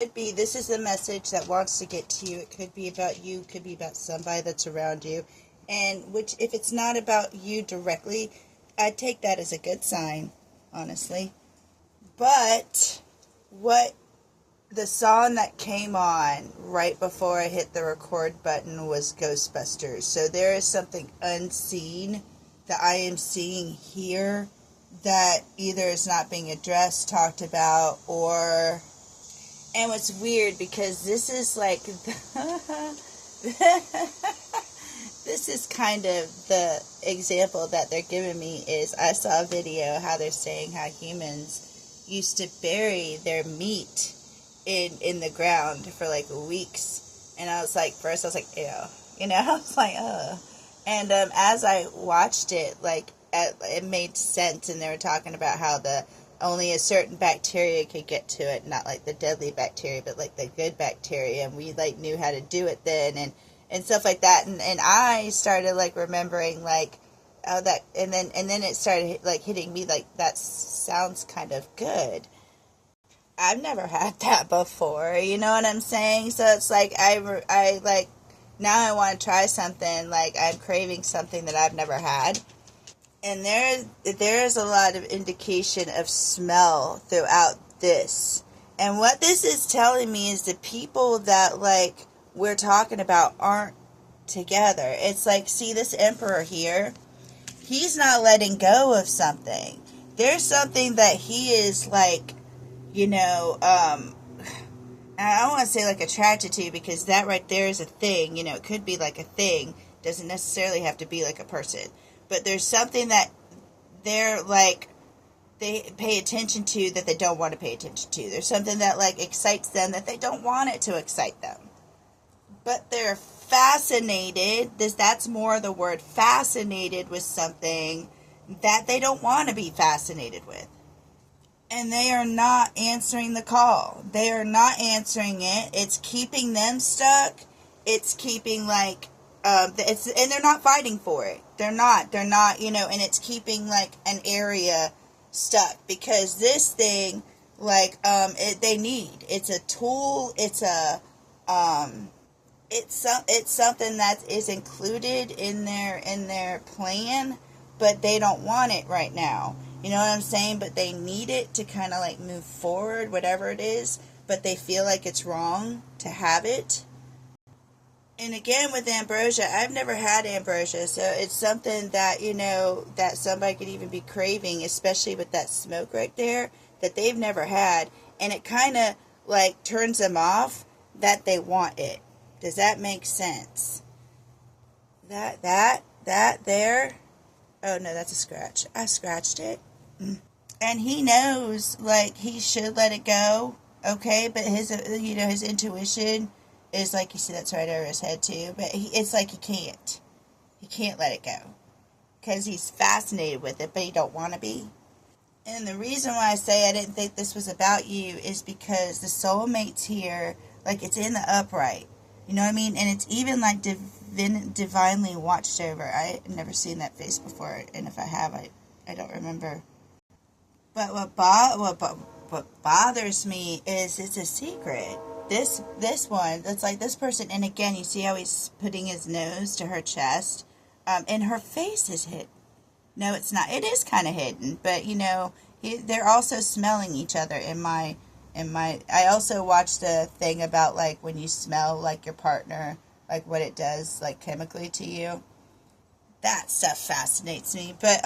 Could be this is the message that wants to get to you. It could be about you, could be about somebody that's around you. And which, if it's not about you directly, I take that as a good sign, honestly. But what the song that came on right before I hit the record button was Ghostbusters. So there is something unseen that I am seeing here that either is not being addressed, talked about, or... And what's weird, because this is like... This is kind of the example that they're giving me is I saw a video how they're saying how humans used to bury their meat in the ground for like weeks. And I was like, first I was like, ew. You know, I was like, ugh. And as I watched it, like, it made sense. And they were talking about how only a certain bacteria could get to it. Not like the deadly bacteria, but like the good bacteria. And we like knew how to do it then. And stuff like that, and I started like remembering like, oh, that, and then it started like hitting me like that sounds kind of good. I've never had that before, you know what I'm saying? So it's like I like now I want to try something, like I'm craving something that I've never had, and there's a lot of indication of smell throughout this, and what this is telling me is the people that like we're talking about aren't together. It's like, see this emperor here? He's not letting go of something. There's something that he is like, you know, I don't want to say like attracted to, because that right there is a thing. You know, it could be like a thing. Doesn't necessarily have to be like a person. But there's something that they're like, they pay attention to that they don't want to pay attention to. There's something that like excites them that they don't want it to excite them. But they're fascinated, that's more the word, fascinated with something that they don't want to be fascinated with. And they are not answering the call. They are not answering it. It's keeping them stuck. It's keeping like, and they're not fighting for it. They're not, you know, and it's keeping like an area stuck. Because this thing, like, it's a tool, it's something that is included in their plan, but they don't want it right now. You know what I'm saying? But they need it to kind of like move forward, whatever it is, but they feel like it's wrong to have it. And again, with ambrosia, I've never had ambrosia, so it's something that, you know, that somebody could even be craving, especially with that smoke right there, that they've never had, and it kind of like turns them off that they want it. Does that make sense? That there. Oh no, that's a scratch. I scratched it. And he knows, like, he should let it go. Okay, but his intuition is like, you see, that's right over his head too. But it's like he can't. He can't let it go. Because he's fascinated with it, but he don't want to be. And the reason why I say I didn't think this was about you is because the soulmate's here, like, it's in the upright. You know what I mean? And it's even like divinely watched over. I've never seen that face before, and if I have, I don't remember. But what bothers me is it's a secret. This one, that's like this person, and again, you see how he's putting his nose to her chest, and her face is hidden. No, it's not. It is kind of hidden, but you know, they're also smelling each other I also watched a thing about like when you smell like your partner, like what it does like chemically to you. That stuff fascinates me. But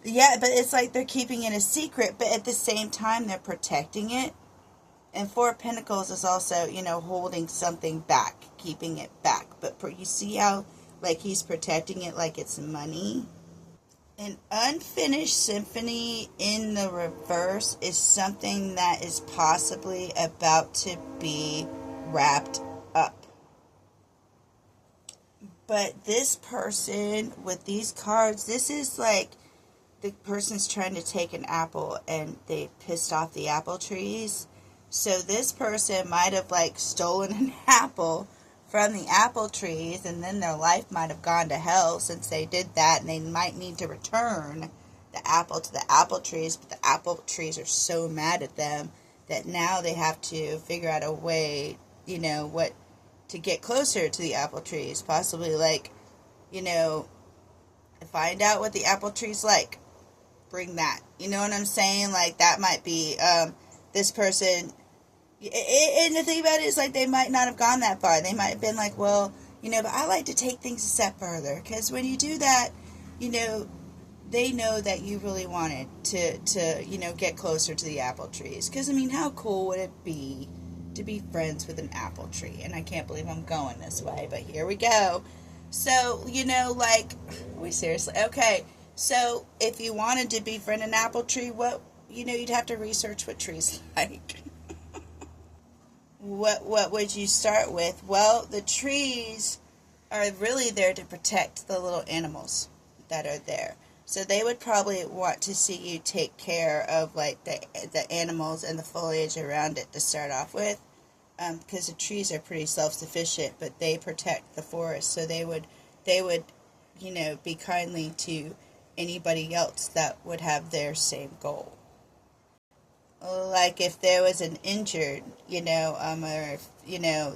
yeah, but it's like they're keeping it a secret, but at the same time they're protecting it. And Four of Pentacles is also, you know, holding something back, keeping it back. But you see how like he's protecting it like it's money. An unfinished symphony in the reverse is something that is possibly about to be wrapped up. But this person with these cards, this is like the person's trying to take an apple and they pissed off the apple trees. So this person might have like stolen an apple from the apple trees, and then their life might have gone to hell since they did that, and they might need to return the apple to the apple trees, but the apple trees are so mad at them that now they have to figure out a way, what to get closer to the apple trees, possibly like, you know, find out what the apple tree's like, bring that, you know what I'm saying? Like, that might be this person. And the thing about it is, like, they might not have gone that far. They might have been like, well, but I like to take things a step further, because when you do that, they know that you really wanted to get closer to the apple trees. Because, I mean, how cool would it be to be friends with an apple tree? And I can't believe I'm going this way, but here we go. So, like, we seriously, okay. So, if you wanted to befriend an apple tree, you'd have to research what trees like. What would you start with? Well, the trees are really there to protect the little animals that are there. So they would probably want to see you take care of, like, the animals and the foliage around it to start off with, because the trees are pretty self-sufficient, but they protect the forest. So they would be kindly to anybody else that would have their same goal. Like if there was an injured, or if,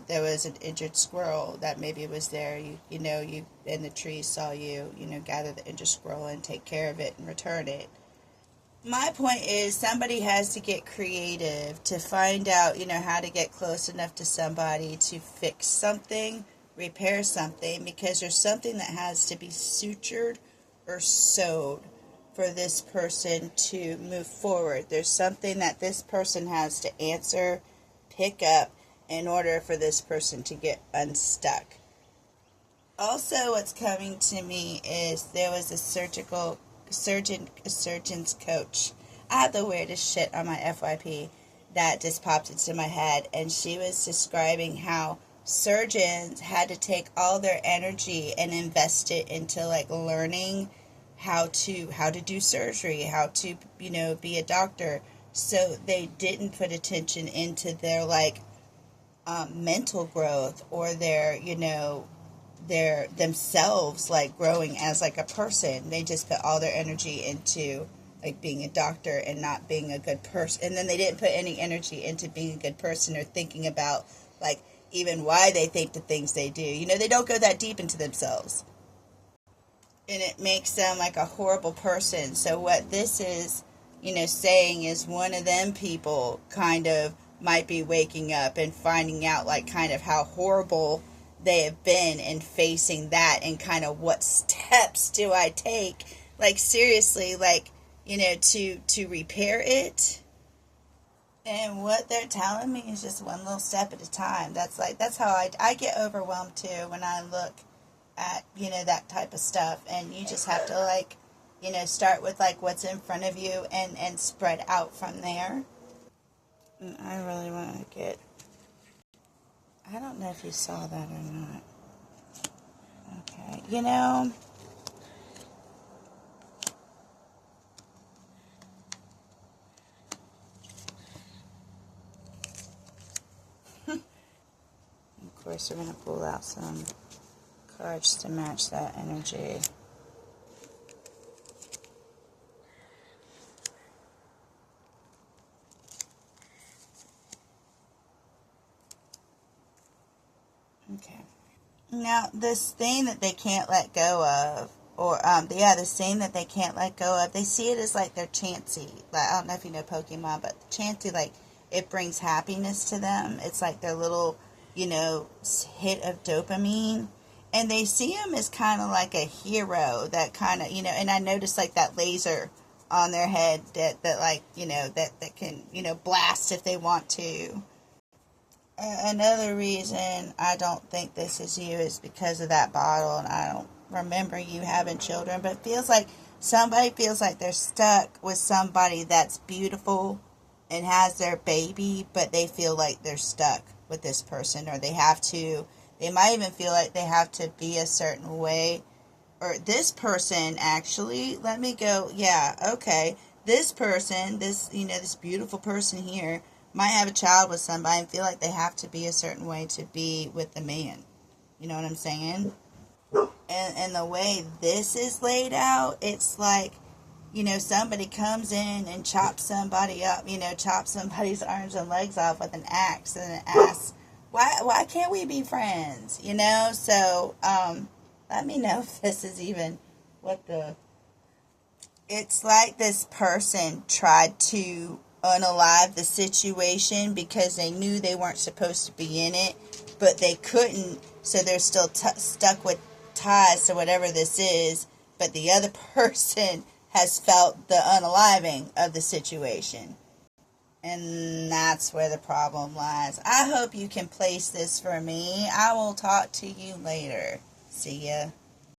there was an injured squirrel that maybe was there, you and the tree saw you, gather the injured squirrel and take care of it and return it. My point is, somebody has to get creative to find out, how to get close enough to somebody to fix something, repair something, because there's something that has to be sutured or sewed for this person to move forward. There's something that this person has to answer, pick up, in order for this person to get unstuck. Also, what's coming to me is there was a surgeon's coach. I have the weirdest shit on my FYP that just popped into my head, and she was describing how surgeons had to take all their energy and invest it into, like, learning how to do surgery, how to be a doctor. So they didn't put attention into their, like, mental growth, or their themselves, like, growing as, like, a person. They just put all their energy into, like, being a doctor and not being a good person. And then they didn't put any energy into being a good person, or thinking about, like, even why they think the things they do. They don't go that deep into themselves. And it makes them like a horrible person. So what this is, saying is, one of them people kind of might be waking up and finding out, like, kind of how horrible they have been, and facing that, and kind of what steps do I take, like, seriously, like, to repair it. And what they're telling me is just one little step at a time. That's how I get overwhelmed too when I look at, that type of stuff. And you just have to, like, start with, like, what's in front of you, and spread out from there. And I really want to I don't know if you saw that or not. Okay, of course, we're going to pull out some cards to match that energy. Okay. Now, this thing that they can't let go of, or, this thing that they can't let go of, they see it as, like, their Chansey. Like, I don't know if you know Pokemon, but Chansey, like, it brings happiness to them. It's like their little, hit of dopamine. And they see him as kind of like a hero that kind of, and I noticed, like, that laser on their head that like, that can, blast if they want to. Another reason I don't think this is you is because of that bottle, and I don't remember you having children, but it feels like somebody feels like they're stuck with somebody that's beautiful and has their baby, but they feel like they're stuck with this person, or they might even feel like they have to be a certain way, or this person actually, let me go, yeah, okay, this person, this beautiful person here, might have a child with somebody and feel like they have to be a certain way to be with the man. You know what I'm saying? And the way this is laid out, it's like somebody comes in and chops somebody up, chops somebody's arms and legs off with an axe, and asks, why can't we be friends? So let me know if this is even what the... It's like this person tried to unalive the situation because they knew they weren't supposed to be in it, but they couldn't, so they're still stuck with ties to whatever this is, but the other person has felt the unaliving of the situation. And that's where the problem lies. I hope you can place this for me. I will talk to you later. See ya.